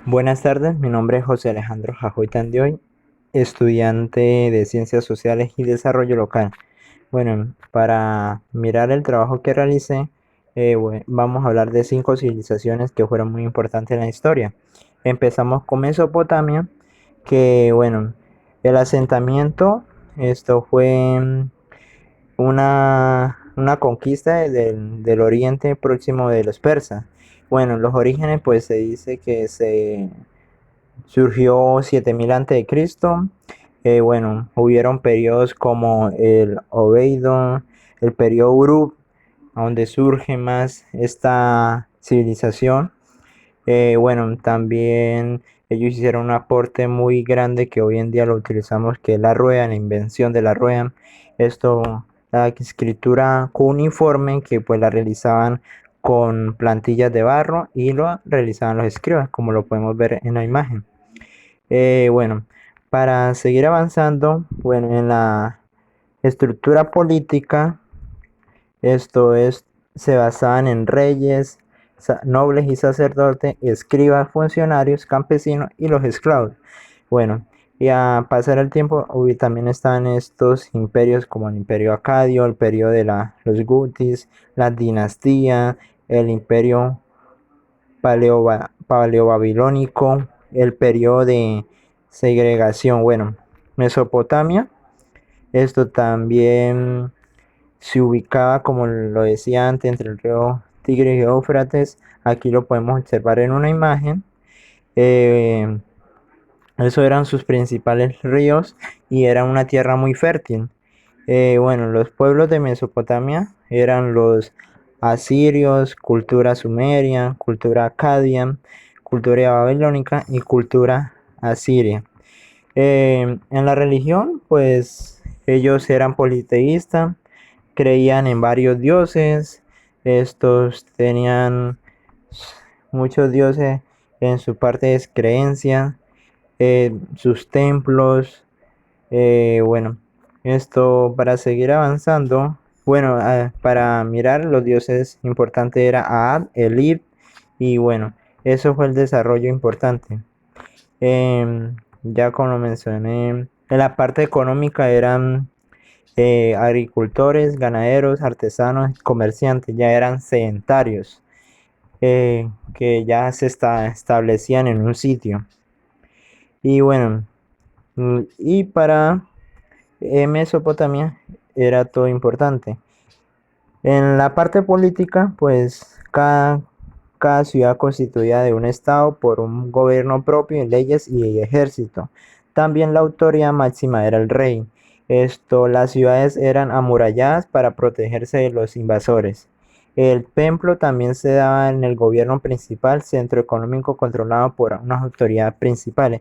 Buenas tardes, mi nombre es José Alejandro Jajoy Tandioy, estudiante de Ciencias Sociales y Desarrollo Local. Bueno, para mirar el trabajo que realicé, vamos a hablar de 5 civilizaciones que fueron muy importantes en la historia. Empezamos con Mesopotamia, que bueno, el asentamiento, esto fue una conquista del oriente próximo de los persas. Bueno, los orígenes pues se dice que se surgió 7000 a.C. Bueno, hubieron periodos como el Obeido, el periodo Uruk, donde surge más esta civilización. Bueno, también ellos hicieron un aporte muy grande que hoy en día lo utilizamos, que es la rueda, la invención de la rueda. Esto, la escritura cuneiforme, que pues la realizaban con plantillas de barro y lo realizaban los escribas, como lo podemos ver en la imagen. Bueno, para seguir avanzando, bueno, en la estructura política, esto es, se basaban en reyes, nobles y sacerdotes, escribas, funcionarios, campesinos y los esclavos. Bueno, y a pasar el tiempo, también están estos imperios como el imperio acadio, el imperio de los gutis, la dinastía, el imperio paleobabilónico, el periodo de segregación. Bueno, Mesopotamia, esto también se ubicaba, como lo decía antes, entre el río Tigre y Éufrates. Aquí lo podemos observar en una imagen. Eh, Esos eran sus principales ríos y era una tierra muy fértil. Bueno, los pueblos de Mesopotamia eran los asirios, cultura sumeria, cultura acadia, cultura babilónica y cultura asiria. En la religión, pues ellos eran politeístas, creían en varios dioses, estos tenían muchos dioses en su parte de creencia, sus templos. Bueno, esto para seguir avanzando, bueno, para mirar los dioses importantes era Aad, Elib, y bueno, eso fue el desarrollo importante. Ya como lo mencioné, en la parte económica eran agricultores, ganaderos, artesanos, comerciantes, ya eran sedentarios, que ya se establecían en un sitio. Y bueno, y para Mesopotamia era todo importante. En la parte política, pues cada ciudad constituida de un estado por un gobierno propio, leyes y ejército. También la autoridad máxima era el rey. Las ciudades eran amuralladas para protegerse de los invasores. El templo también se daba en el gobierno principal, centro económico controlado por unas autoridades principales.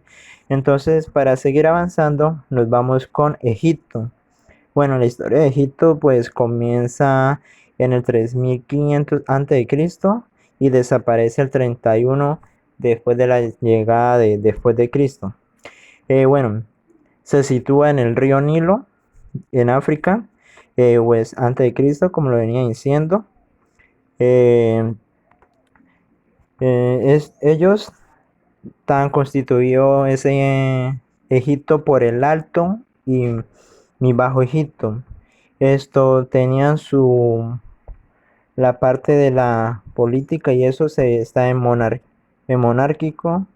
Entonces, para seguir avanzando, nos vamos con Egipto. Bueno, la historia de Egipto pues comienza en el 3500 a.C. y desaparece el 31 después de la llegada de después de Cristo. Bueno, se sitúa en el río Nilo, en África, pues antes de Cristo, como lo venía diciendo. Eh, Ellos tan constituido ese Egipto por el Alto y mi Bajo Egipto. Esto tenían la parte de la política y eso se está en monárquico,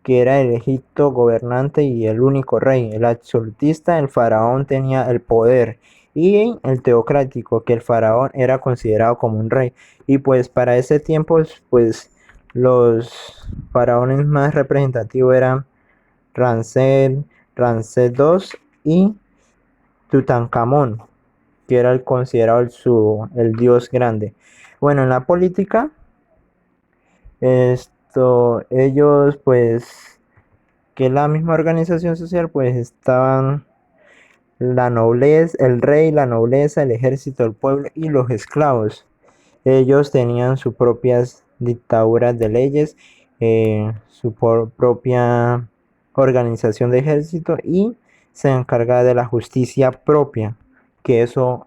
que era el Egipto gobernante y el único rey. El absolutista, el faraón tenía el poder. Y el teocrático, que el faraón era considerado como un rey. Y pues para ese tiempo, pues los faraones más representativos eran Ramsés, Ramsés II y Tutankamón, que era el considerado el dios grande. Bueno, en la política, ellos pues, que la misma organización social, pues estaban la nobleza, el rey, la nobleza, el ejército, el pueblo y los esclavos. Ellos tenían sus propias dictaduras de leyes, su propia organización de ejército y se encargaba de la justicia propia, que eso,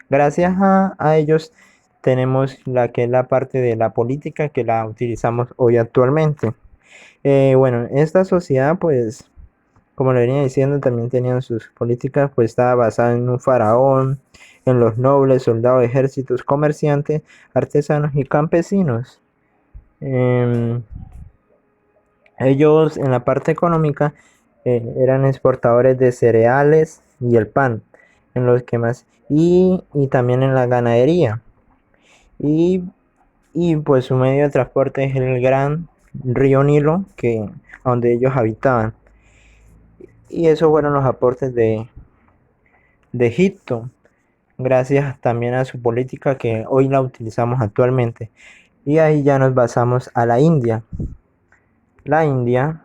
gracias a ellos, tenemos la que es la parte de la política que la utilizamos hoy actualmente. Bueno, esta sociedad, pues, como le venía diciendo, también tenían sus políticas, pues estaba basada en un faraón, en los nobles, soldados, ejércitos, comerciantes, artesanos y campesinos. Em, Ellos en la parte económica eran exportadores de cereales y el pan, en los que más, y también en la ganadería. Y, y pues su medio de transporte es el gran río Nilo, donde ellos habitaban. Y esos fueron los aportes de Egipto, gracias también a su política que hoy la utilizamos actualmente. Y ahí ya nos basamos a la India. La India,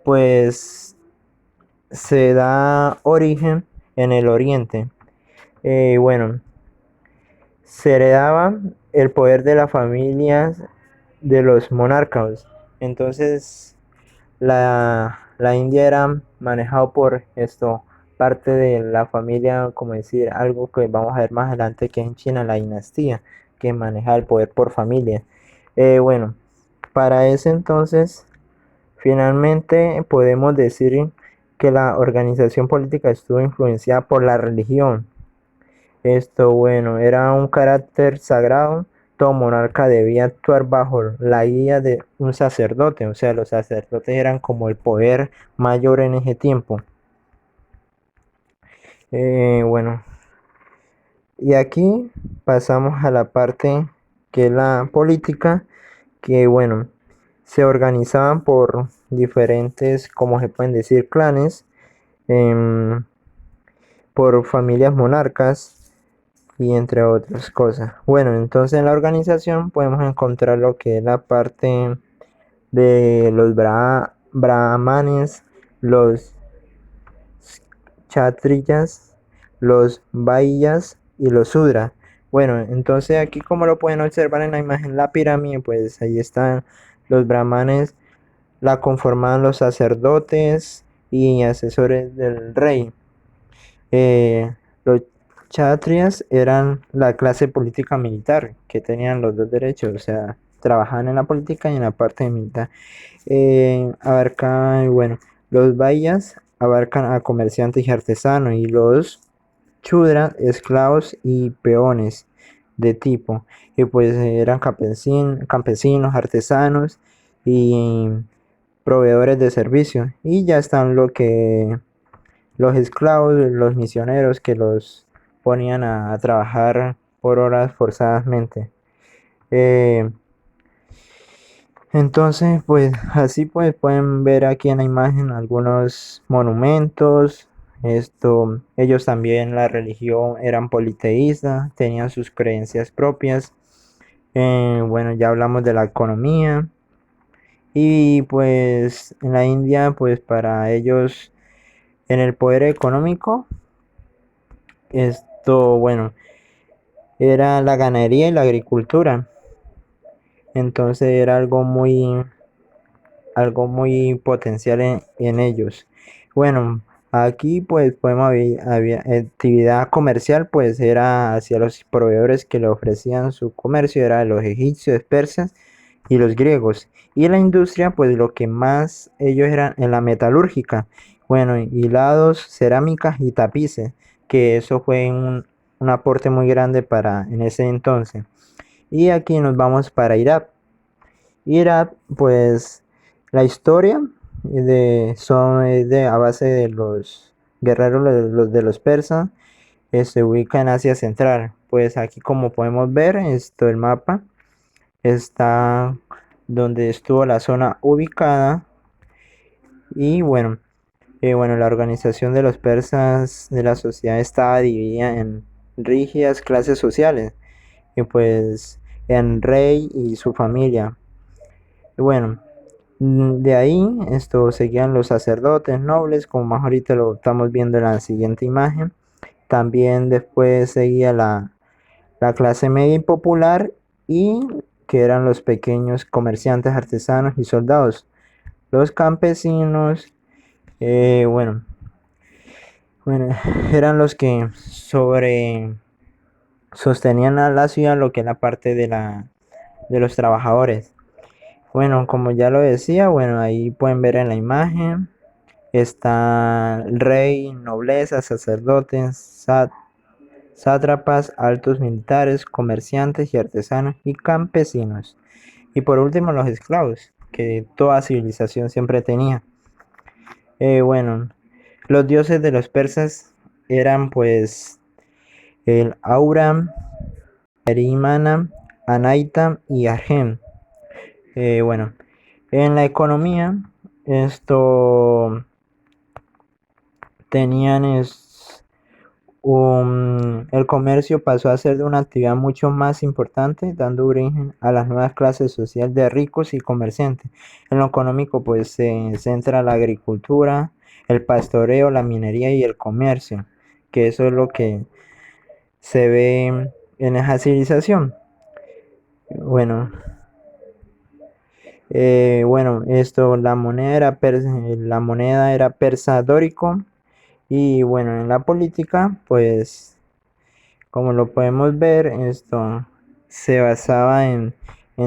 pues se da origen en el oriente. Bueno, se heredaba el poder de las familias de los monarcas. Entonces, la India era manejado por esto, parte de la familia, como decir, algo que vamos a ver más adelante que en China, la dinastía, que maneja el poder por familia. Bueno, para ese entonces, finalmente podemos decir que la organización política estuvo influenciada por la religión. Bueno, era un carácter sagrado. Todo monarca debía actuar bajo la guía de un sacerdote, o sea, los sacerdotes eran como el poder mayor en ese tiempo. Bueno, y aquí pasamos a la parte que es la política, que bueno, se organizaban por diferentes, como se pueden decir, clanes, em, por familias monarcas y entre otras cosas. Bueno, entonces en la organización podemos encontrar lo que es la parte de los brahmanes, los kshatriyas, los vaiyas y los sudras. Bueno, entonces aquí como lo pueden observar en la imagen, la pirámide, pues ahí están los brahmanes, la conformaban los sacerdotes y asesores del rey. Los kshatriyas eran la clase política militar que tenían los dos derechos, o sea, trabajaban en la política y en la parte militar. Abarcan, bueno, los vaiyas abarcan a comerciantes y artesanos y los chudras, esclavos y peones de tipo, y pues eran campesinos, artesanos y proveedores de servicios. Y ya están los esclavos, los misioneros que los ponían a trabajar por horas forzadamente. Eh, entonces, pues así pues pueden ver aquí en la imagen algunos monumentos. Ellos también la religión eran politeístas, tenían sus creencias propias. Bueno, ya hablamos de la economía y pues en la India, pues para ellos en el poder económico, bueno, era la ganadería y la agricultura. Entonces era algo muy potencial en ellos. Bueno, aquí pues podemos había actividad comercial, pues era hacia los proveedores que le ofrecían su comercio, era los egipcios, persas y los griegos. Y la industria, pues lo que más ellos eran en la metalúrgica, bueno, hilados, cerámicas y tapices, que eso fue un aporte muy grande para en ese entonces. Y aquí nos vamos para Irak. Irak, pues la historia a base de los guerreros de los persas, se ubica en Asia Central. Pues aquí como podemos ver, el mapa está donde estuvo la zona ubicada. Y bueno, la organización de los persas de la sociedad estaba dividida en rígidas clases sociales, y pues en rey y su familia. Y bueno, de ahí seguían los sacerdotes nobles, como más ahorita lo estamos viendo en la siguiente imagen. También después seguía la clase media y popular, y que eran los pequeños comerciantes, artesanos y soldados. Los campesinos, eh, bueno, bueno, eran los que sostenían a la ciudad, lo que es la parte de los trabajadores. Bueno, como ya lo decía, bueno, ahí pueden ver en la imagen, está el rey, nobleza, sacerdotes, sátrapas, altos militares, comerciantes y artesanos y campesinos. Y por último, los esclavos, que toda civilización siempre tenía. Bueno, los dioses de los persas eran pues el Auram, Erimana, Anaita y Argem. Bueno, en la economía, esto tenían el comercio pasó a ser de una actividad mucho más importante, dando origen a las nuevas clases sociales de ricos y comerciantes. En lo económico, pues se centra la agricultura, el pastoreo, la minería y el comercio, que eso es lo que se ve en esa civilización. Bueno, bueno, esto, la moneda era persa dórico y bueno, en la política, pues como lo podemos ver, esto se basaba en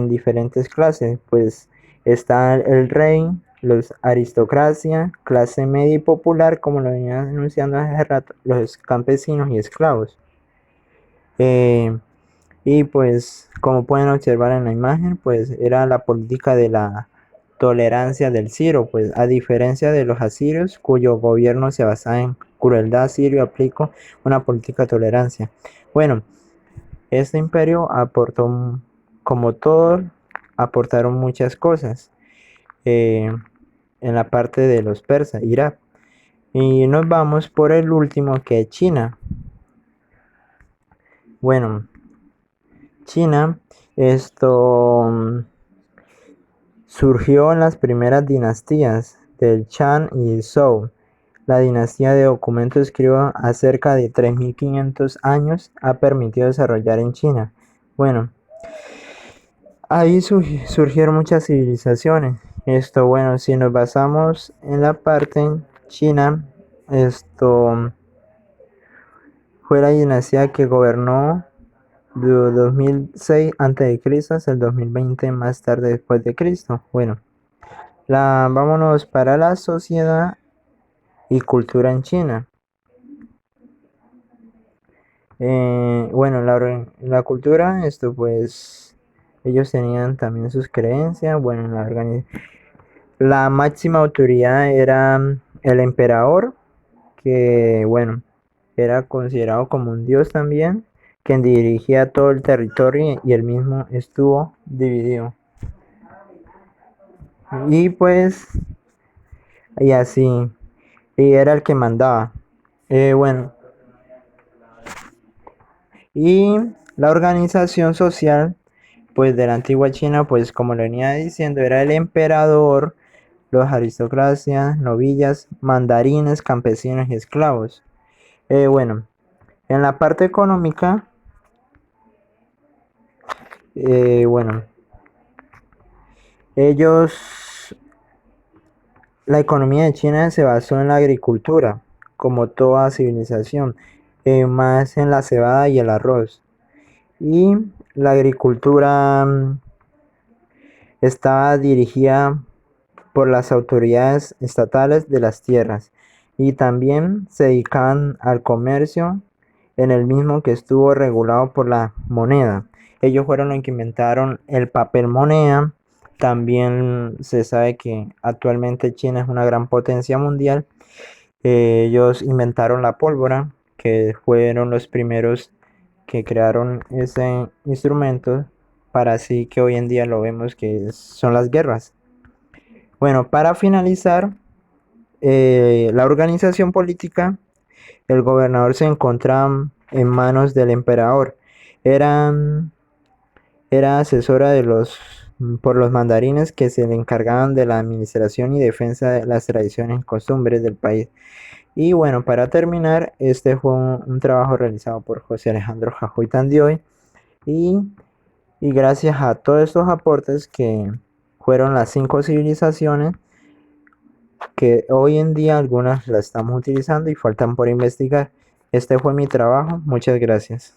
diferentes clases, pues está el rey, los aristocracia, clase media y popular, como lo venía anunciando hace rato, los campesinos y esclavos. Eh, y pues, como pueden observar en la imagen, pues era la política de la tolerancia del Ciro, pues a diferencia de los asirios, cuyo gobierno se basaba en crueldad, Sirio aplicó una política de tolerancia. Bueno, este imperio aportó, como todos, aportaron muchas cosas eh, en la parte de los persas, Irak. Y nos vamos por el último, que es China. Bueno, China, esto surgió en las primeras dinastías del Shang y Zhou. La dinastía de documentos escribió a cerca de 3500 años ha permitido desarrollar en China. Bueno, ahí surgieron muchas civilizaciones. Esto, bueno, si nos basamos en la parte china, esto fue la dinastía que gobernó de 2006 a.C. hasta el 2020 más tarde después de Cristo. Bueno, vámonos para la sociedad y cultura en China. Bueno, la cultura, esto pues ellos tenían también sus creencias. Bueno, la máxima autoridad era el emperador, que bueno, era considerado como un dios también, quien dirigía todo el territorio y él mismo estuvo dividido. Y pues, y así, y era el que mandaba. Bueno, y la organización social, pues de la antigua China, pues como le venía diciendo, era el emperador, los aristocracias, novillas, mandarines, campesinos y esclavos. Bueno, en la parte económica, bueno, la economía de China se basó en la agricultura, como toda civilización, más en la cebada y el arroz. Y la agricultura estaba dirigida por las autoridades estatales de las tierras y también se dedicaban al comercio en el mismo que estuvo regulado por la moneda. Ellos fueron los que inventaron el papel moneda. También se sabe que actualmente China es una gran potencia mundial. Ellos inventaron la pólvora, que fueron los primeros que crearon ese instrumento, para así que hoy en día lo vemos que son las guerras. Bueno, para finalizar, la organización política, el gobernador se encontraba en manos del emperador. Eran, era asesora por los mandarines, que se le encargaban de la administración y defensa de las tradiciones y costumbres del país. Y bueno, para terminar, este fue un trabajo realizado por José Alejandro Jajoy Tandioy y, y gracias a todos estos aportes, que fueron las 5 civilizaciones, que hoy en día algunas las estamos utilizando y faltan por investigar. Este fue mi trabajo. Muchas gracias.